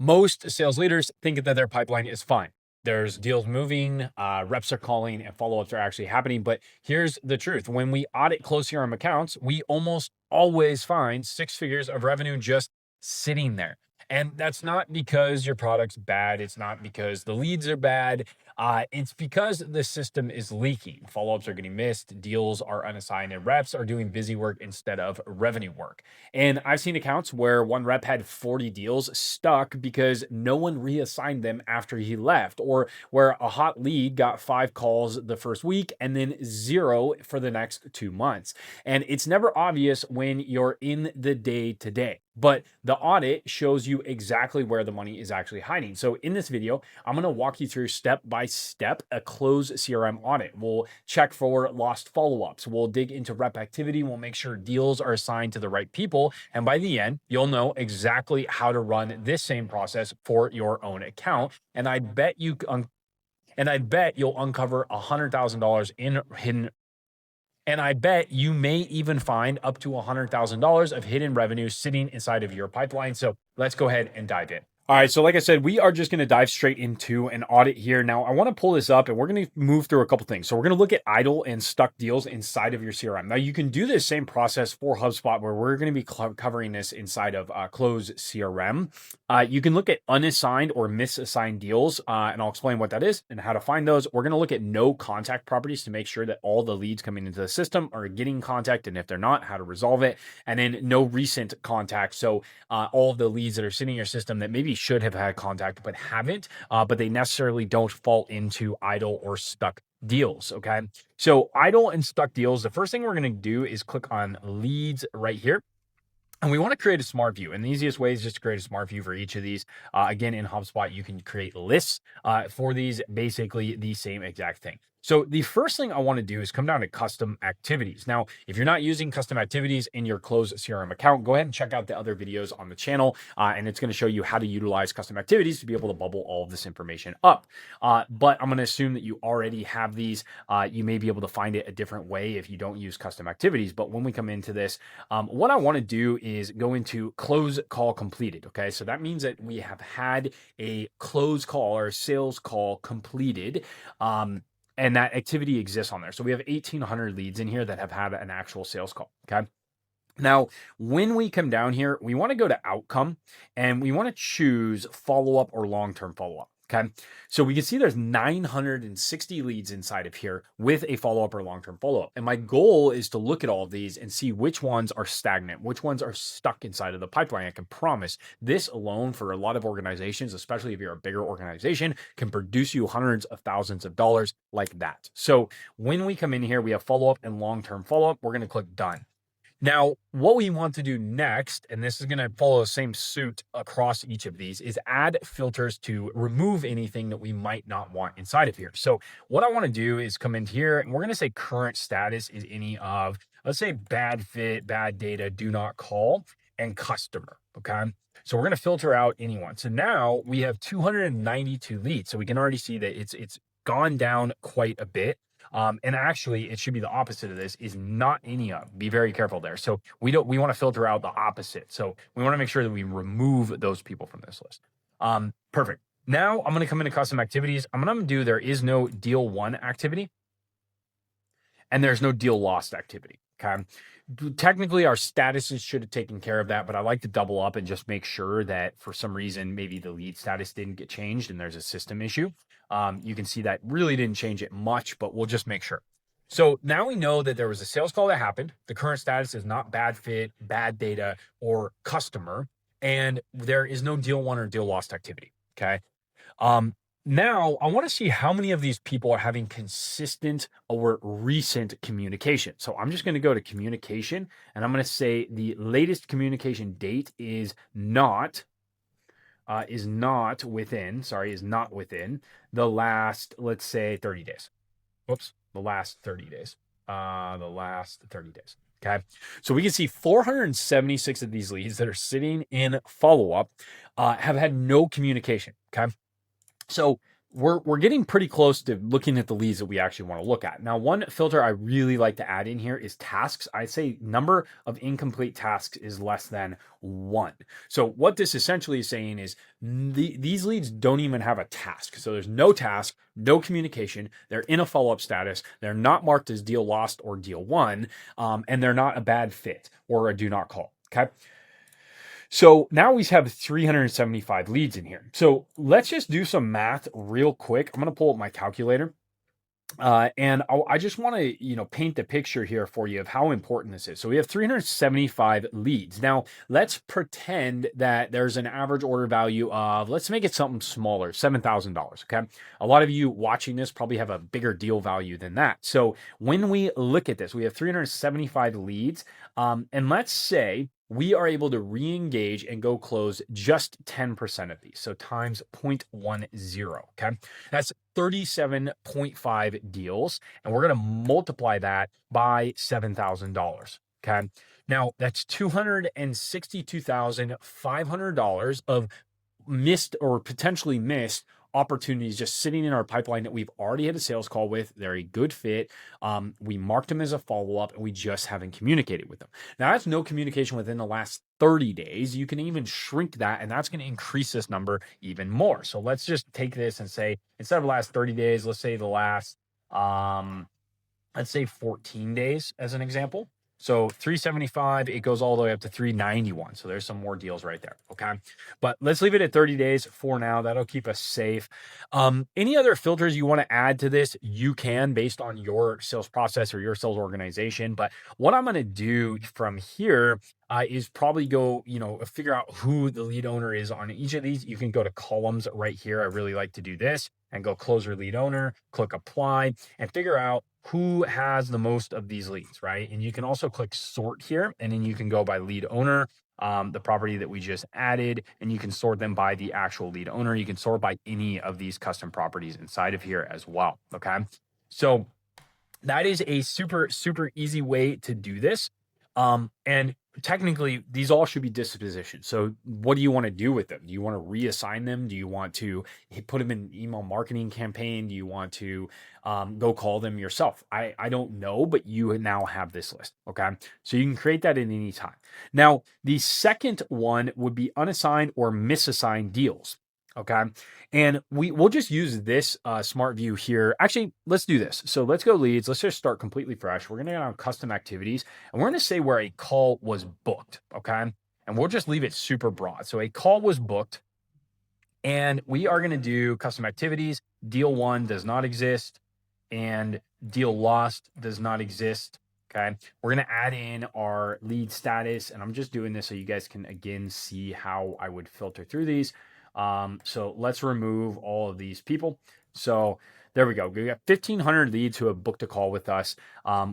Most sales leaders think that their pipeline is fine. There's deals moving, reps are calling, and follow-ups are actually happening. But here's the truth. When we audit Close CRM accounts, we almost always find six figures of revenue just sitting there. And that's not because your product's bad. It's not because the leads are bad. It's because the system is leaking. Follow-ups are getting missed, deals are unassigned, and reps are doing busy work instead of revenue work. And I've seen accounts where one rep had 40 deals stuck because no one reassigned them after he left, or where a hot lead got 5 calls the first week and then 0 for the next 2 months. And it's never obvious when you're in the day to day, but the audit shows you exactly where the money is actually hiding. So in this video, I'm going to walk you through step by step a Close CRM audit. We'll check for lost follow-ups. We'll dig into rep activity. We'll make sure deals are assigned to the right people. And by the end, you'll know exactly how to run this same process for your own account. And I bet you'll uncover $100,000 in hidden. And I bet you may even find up to $100,000 of hidden revenue sitting inside of your pipeline. So let's go ahead and dive in. All right, so like I said, we are just going to dive straight into an audit here. Now, I want to pull this up and we're going to move through a couple things. So we're going to look at idle and stuck deals inside of your CRM. Now, you can do this same process for HubSpot, where we're going to be covering this inside of Close CRM. You can look at unassigned or misassigned deals, and I'll explain what that is and how to find those. We're going to look at no contact properties to make sure that all the leads coming into the system are getting contact, and if they're not, how to resolve it. And then no recent contact. So all of the leads that are sitting in your system that maybe should have had contact but haven't, but they necessarily don't fall into idle or stuck deals. Okay. So idle and stuck deals, the first thing we're going to do is click on leads right here. And we want to create a smart view. And the easiest way is just to create a smart view for each of these. Again, in HubSpot, you can create lists for these, basically the same exact thing. So the first thing I want to do is come down to custom activities. Now, if you're not using custom activities in your Close CRM account, go ahead and check out the other videos on the channel. And it's going to show you how to utilize custom activities to be able to bubble all of this information up. But I'm going to assume that you already have these. You may be able to find it a different way if you don't use custom activities. But when we come into this, what I want to do is go into close call completed. Okay, so that means that we have had a close call or sales call completed. And that activity exists on there. So we have 1,800 leads in here that have had an actual sales call. Okay. Now, when we come down here, we want to go to outcome and we want to choose follow-up or long-term follow-up. Okay. So we can see there's 960 leads inside of here with a follow-up or long-term follow-up. And my goal is to look at all of these and see which ones are stagnant, which ones are stuck inside of the pipeline. I can promise this alone for a lot of organizations, especially if you're a bigger organization, can produce you hundreds of thousands of dollars like that. So when we come in here, we have follow-up and long-term follow-up. We're going to click done. Now, what we want to do next, and this is going to follow the same suit across each of these, is add filters to remove anything that we might not want inside of here. So what I want to do is come in here and we're going to say current status is any of, let's say bad fit, bad data, do not call, and customer. Okay. So we're going to filter out anyone. So now we have 292 leads. So we can already see that it's gone down quite a bit. And actually, it should be the opposite of this, is not any of. Be very careful there. So we want to filter out the opposite. So we want to make sure that we remove those people from this list. Perfect. Now I'm going to come into custom activities. I'm going to do there is no deal one activity and there's no deal lost activity. Okay. Technically, our statuses should have taken care of that, but I like to double up and just make sure that for some reason, maybe the lead status didn't get changed and there's a system issue. You can see that really didn't change it much, but we'll just make sure. So now we know that there was a sales call that happened. The current status is not bad fit, bad data, or customer, and there is no deal one or deal lost activity. Okay. Now, I want to see how many of these people are having consistent or recent communication. So I'm just going to go to communication and I'm going to say the latest communication date is not within the last, let's say 30 days. Whoops, the last 30 days. Okay. So we can see 476 of these leads that are sitting in follow-up have had no communication. Okay. So we're getting pretty close to looking at the leads that we actually want to look at. Now, one filter I really like to add in here is tasks. I say number of incomplete tasks is less than 1. So what this essentially is saying is these leads don't even have a task. So there's no task, no communication. They're in a follow-up status. They're not marked as deal lost or deal won, and they're not a bad fit or a do not call. Okay. So now we have 375 leads in here. So let's just do some math real quick. I'm going to pull up my calculator. And I just want to, paint the picture here for you of how important this is. So we have 375 leads. Now, let's pretend that there's an average order value of, let's make it something smaller, $7,000. Okay. A lot of you watching this probably have a bigger deal value than that. So when we look at this, we have 375 leads. And let's say we are able to re-engage and go close just 10% of these. So times 0.10, okay? That's 37.5 deals, and we're gonna multiply that by $7,000, okay? Now, that's $262,500 of missed or potentially missed opportunities just sitting in our pipeline that we've already had a sales call with. They're a good fit. We marked them as a follow-up and we just haven't communicated with them. Now, that's no communication within the last 30 days. You can even shrink that, and that's going to increase this number even more. So let's just take this and say, instead of the last 30 days, let's say the last, let's say 14 days as an example. So 375, it goes all the way up to 391. So there's some more deals right there. Okay. But let's leave it at 30 days for now. That'll keep us safe. Any other filters you want to add to this, you can based on your sales process or your sales organization. But what I'm going to do from here is probably go, figure out who the lead owner is on each of these. You can go to columns right here. I really like to do this and go closer lead owner, click apply, and figure out who has the most of these leads, right? And you can also click sort here, and then you can go by lead owner, the property that we just added, and you can sort them by the actual lead owner. You can sort by any of these custom properties inside of here as well, okay? So that is a super, super easy way to do this. And technically, these all should be dispositioned. So what do you want to do with them? Do you want to reassign them? Do you want to put them in an email marketing campaign? Do you want to go call them yourself? I don't know, but you now have this list, okay? So you can create that at any time. Now, the second one would be unassigned or misassigned deals. Okay. And we'll just use this smart view here. Actually, let's do this. So let's go leads. Let's just start completely fresh. We're going to get on custom activities and we're going to say where a call was booked. Okay. And we'll just leave it super broad. So a call was booked and we are going to do custom activities. Deal 1 does not exist and deal lost does not exist. Okay. We're going to add in our lead status. And I'm just doing this so you guys can again see how I would filter through these. So let's remove all of these people. So there we go. We got 1,500 leads who have booked a call with us.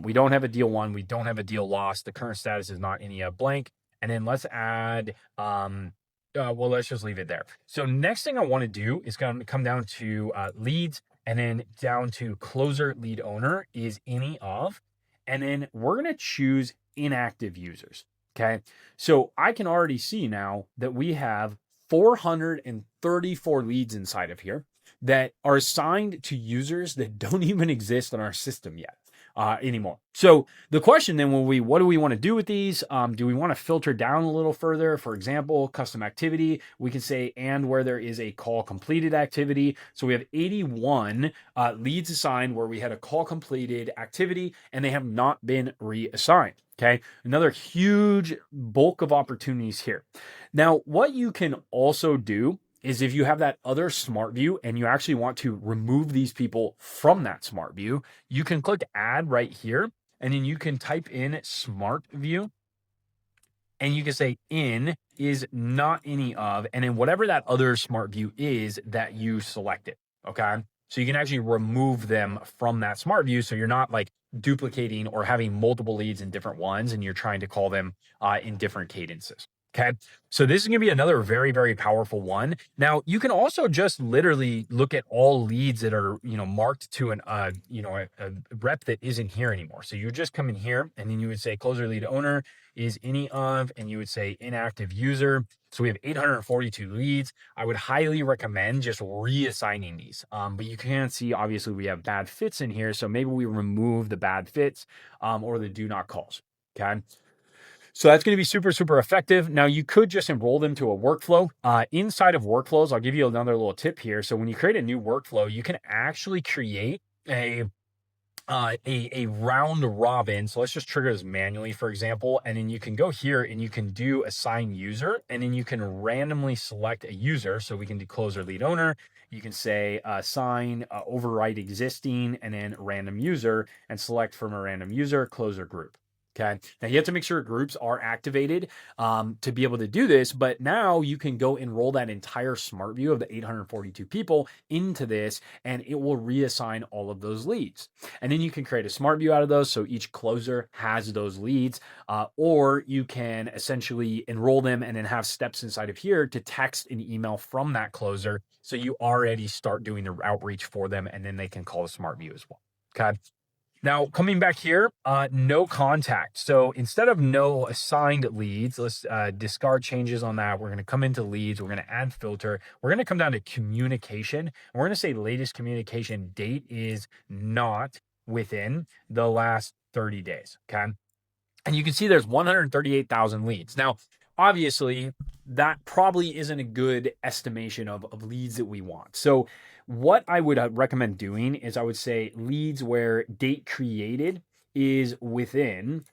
We don't have a deal 1. We don't have a deal lost. The current status is not any blank. And then let's add, well, let's just leave it there. So next thing I want to do is going to come down to leads and then down to closer lead owner is any of, and then we're going to choose inactive users. Okay. So I can already see now that we have 434 leads inside of here that are assigned to users that don't even exist in our system yet anymore. So the question then will be, what do we want to do with these? Do we want to filter down a little further? For example, custom activity, we can say, and where there is a call completed activity. So we have 81 leads assigned where we had a call completed activity and they have not been reassigned. Okay, another huge bulk of opportunities here. Now, what you can also do is if you have that other smart view and you actually want to remove these people from that smart view, you can click add right here, and then you can type in smart view, and you can say in is not any of, and then whatever that other smart view is that you selected, okay? So you can actually remove them from that smart view. So you're not like duplicating or having multiple leads in different ones and you're trying to call them in different cadences. Okay. So this is going to be another very, very powerful one. Now, you can also just literally look at all leads that are, marked to a rep that isn't here anymore. So you just come in here and then you would say closer lead owner is any of, and you would say inactive user. So we have 842 leads. I would highly recommend just reassigning these. But you can see, obviously, we have bad fits in here. So maybe we remove the bad fits or the do not calls. Okay. So that's going to be super, super effective. Now, you could just enroll them to a workflow. Inside of workflows, I'll give you another little tip here. So when you create a new workflow, you can actually create a round robin. So let's just trigger this manually, for example, and then you can go here and you can do assign user, and then you can randomly select a user. So we can do closer lead owner. You can say assign override existing, and then random user, and select from a random user closer group. Okay. Now you have to make sure groups are activated to be able to do this, but now you can go enroll that entire smart view of the 842 people into this, and it will reassign all of those leads. And then you can create a smart view out of those. So each closer has those leads, or you can essentially enroll them and then have steps inside of here to text an email from that closer. So you already start doing the outreach for them, and then they can call a smart view as well. Okay. Now, coming back here, no contact. So instead of no assigned leads, let's discard changes on that. We're going to come into leads. We're going to add filter. We're going to come down to communication. And we're going to say latest communication date is not within the last 30 days. Okay. And you can see there's 138,000 leads. Now, obviously, that probably isn't a good estimation of leads that we want. So what I would recommend doing is I would say leads where date created is within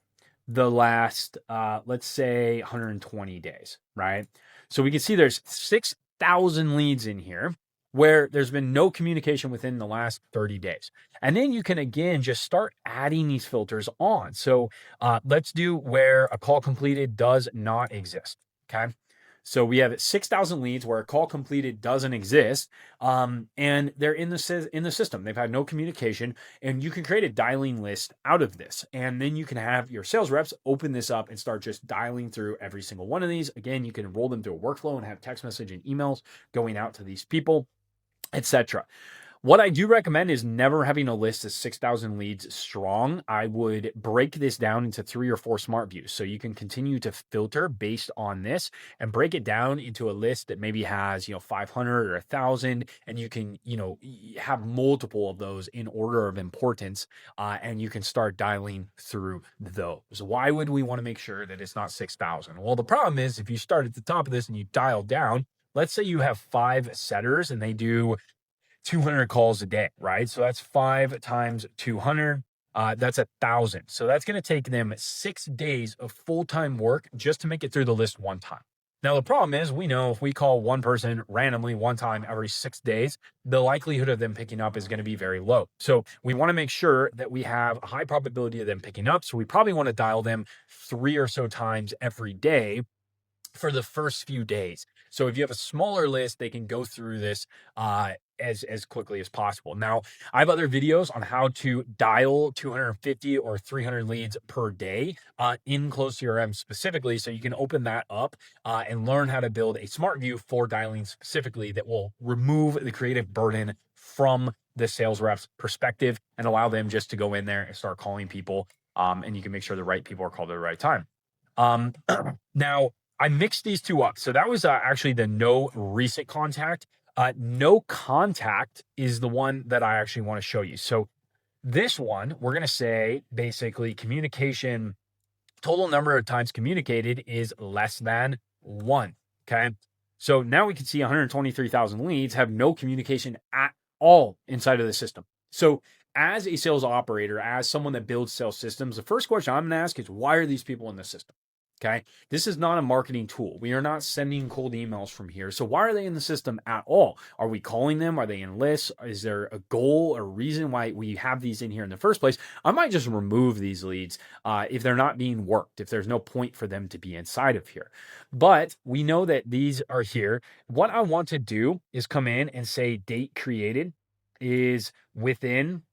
the last, let's say 120 days, right? So we can see there's 6,000 leads in here where there's been no communication within the last 30 days. And then you can, again, just start adding these filters on. So let's do where a call completed does not exist, okay? So we have 6,000 leads where a call completed doesn't exist, and they're in the system. They've had no communication, and you can create a dialing list out of this. And then you can have your sales reps open this up and start just dialing through every single one of these. Again, you can enroll them to a workflow and have text message and emails going out to these people, etc. What I do recommend is never having a list of 6,000 leads strong. I would break this down into 3 or 4 smart views. So you can continue to filter based on this and break it down into a list that maybe has, 500 or 1,000, and you can, have multiple of those in order of importance, and you can start dialing through those. Why would we want to make sure that it's not 6,000? Well, the problem is if you start at the top of this and you dial down, let's say you have 5 setters and they do 200 calls a day, right? So that's 5 times 200. That's 1,000. So that's going to take them 6 days of full-time work just to make it through the list one time. Now, the problem is we know if we call one person randomly one time every 6 days, the likelihood of them picking up is going to be very low. So we want to make sure that we have a high probability of them picking up. So we probably want to dial them 3 or so times every day for the first few days. So if you have a smaller list, they can go through this as quickly as possible. Now, I have other videos on how to dial 250 or 300 leads per day in Close CRM specifically. So you can open that up and learn how to build a smart view for dialing specifically that will remove the creative burden from the sales rep's perspective and allow them just to go in there and start calling people. And you can make sure the right people are called at the right time. Now, I mixed these two up. So that was actually the no recent contact. No contact is the one that I actually want to show you. So this one, we're going to say basically communication, total number of times communicated is less than 1. Okay. So now we can see 123,000 leads have no communication at all inside of the system. So as a sales operator, as someone that builds sales systems, the first question I'm going to ask is, why are these people in the system? Okay. This is not a marketing tool. We are not sending cold emails from here. So why are they in the system at all? Are we calling them? Are they in lists? Is there a goal or reason why we have these in here in the first place? I might just remove these leads if they're not being worked, if there's no point for them to be inside of here. But we know that these are here. What I want to do is come in and say date created is within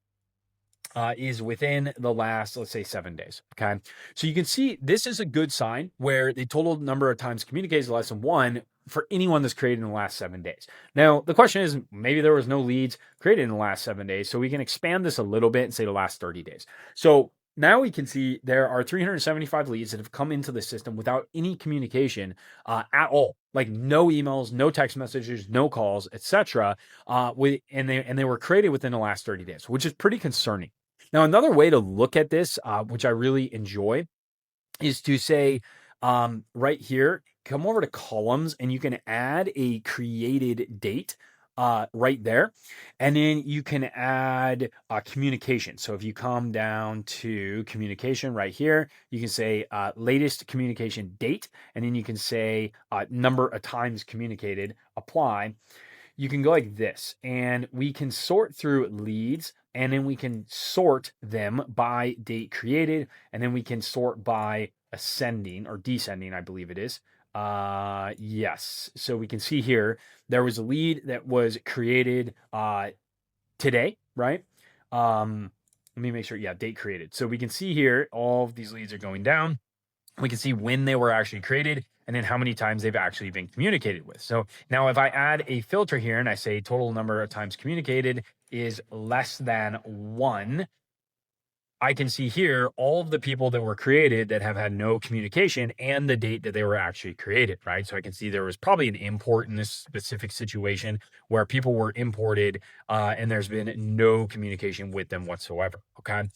is within the last, let's say, 7 days. Okay. So you can see this is a good sign where the total number of times communicated is less than one for anyone that's created in the last 7 days. Now, the question is maybe there was no leads created in the last 7 days. So we can expand this a little bit and say the last 30 days. So now we can see there are 375 leads that have come into the system without any communication at all, like no emails, no text messages, no calls, etc. And they were created within the last 30 days, which is pretty concerning. Now, another way to look at this, which I really enjoy, is to say right here, come over to columns and you can add a created date right there. And then you can add communication. So if you come down to communication right here, you can say latest communication date, and then you can say number of times communicated, apply. You can go like this, and we can sort through leads, and then we can sort them by date created, and then we can sort by ascending or descending, I believe it is. Yes. So we can see here, there was a lead that was created today, right? Let me make sure. Yeah, date created. So we can see here, all of these leads are going down. We can see when they were actually created and then how many times they've actually been communicated with. So now if I add a filter here and I say total number of times communicated is less than 1, I can see here all of the people that were created that have had no communication and the date that they were actually created, right? So I can see there was probably an import in this specific situation where people were imported and there's been no communication with them whatsoever, okay?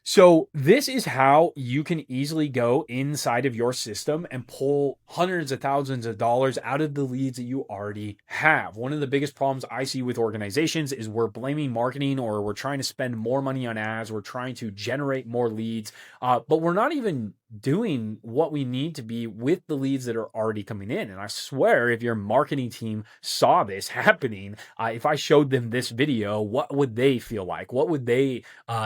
So this is how you can easily go inside of your system and pull hundreds of thousands of dollars out of the leads that you already have. One of the biggest problems I see with organizations is we're blaming marketing, or we're trying to spend more money on ads. We're trying to generate more leads, but we're not even doing what we need to be with the leads that are already coming in. And I swear, if your marketing team saw this happening, if I showed them this video, what would they feel like? What would they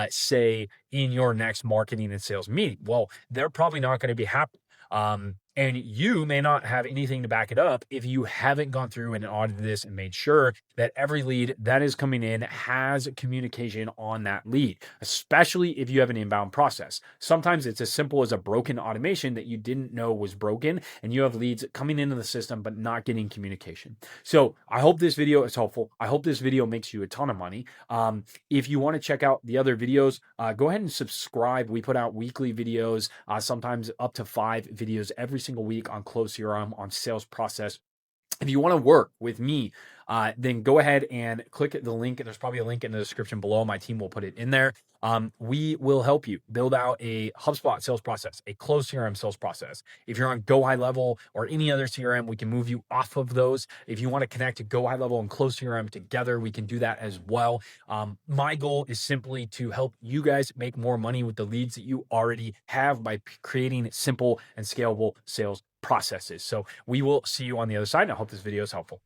say in your next marketing and sales meeting? Well, they're probably not going to be happy. And you may not have anything to back it up if you haven't gone through and audited this and made sure that every lead that is coming in has communication on that lead, especially if you have an inbound process. Sometimes it's as simple as a broken automation that you didn't know was broken, and you have leads coming into the system but not getting communication. So I hope this video is helpful. I hope this video makes you a ton of money. If you want to check out the other videos, go ahead and subscribe. We put out weekly videos, sometimes up to 5 videos every single week on Close CRM, on sales process. If you want to work with me, then go ahead and click the link. There's probably a link in the description below. My team will put it in there. We will help you build out a HubSpot sales process, a Close CRM sales process. If you're on Go High Level or any other CRM, we can move you off of those. If you want to connect to Go High Level and Close CRM together, we can do that as well. My goal is simply to help you guys make more money with the leads that you already have by creating simple and scalable sales processes. So we will see you on the other side, and I hope this video is helpful.